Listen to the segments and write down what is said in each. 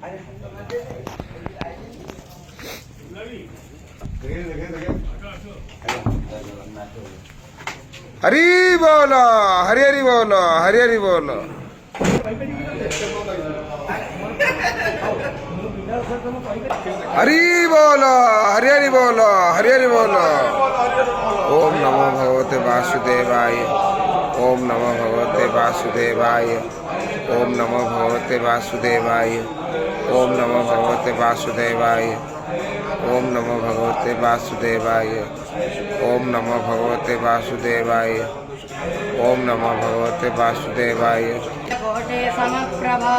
हरी बोलो, हरी हरी बोलो, हरी हरी बोलो। हरी बोलो, हरी हरी बोलो, हरी हरी बोलो। ओम नमो भगवते वासुदेवाय, ओम नमो भगवते वासुदेवाय, ओम नमो भगवते वासुदेवाय, ओम नमो भगवते वासुदेवाय, ओम नमो भगवते वासुदेवाय, ओम नमो भगवते वासुदेवाय, ओम नमो भगवते वासुदेवाय। कोटे समप्रभा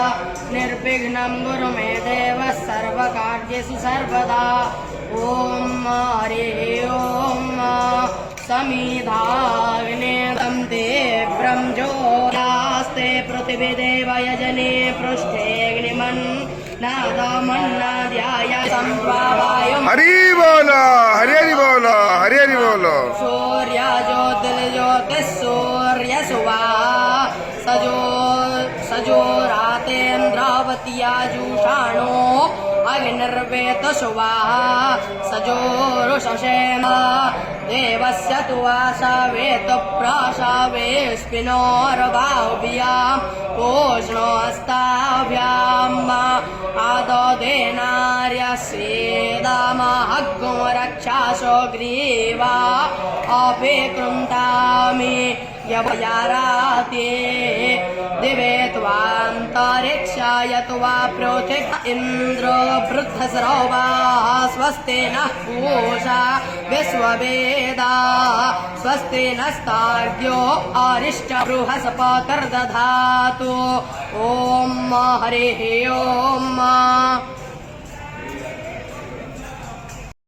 निर्विघ्नं गुरु मे देव सर्वकार्येषु सर्वदा। ओम हरिः ओम समिधाग्ने ते ब्रह्मज्योतिस्ते पृथिवी देव यजने पृष्ठेऽग्निमन् नादमन्नाद्याय संभावाय। हरि बोलो, हरि हरि बोलो, हरि हरि बोलो। सूर्य ज्योतिर्ज्योतिः सूर्य सुवा सजोरातेन्द्रावत्या जुषाणो अग्निर्वेद सुवाहा सजोरुषसेन देवस्य तु वासवेत प्राशावेस्मिनोर्बाहुभ्याम् पूष्णोस्ताभ्याम् आददेनार्यस्वेदामहग्गो रक्षासो ग्रीवा अपेकृन्तामि यवयाराते दिवे त्वान्तरिक्षाय त्वा पृथिवी इन्द्रो वृद्धस्रवा स्वस्ति नः पूषा विश्ववेदा स्वस्ति नस्तार्क्ष्यो अरिष्टबृहस्पतिर्दधातु। ॐ हरिः ॐ।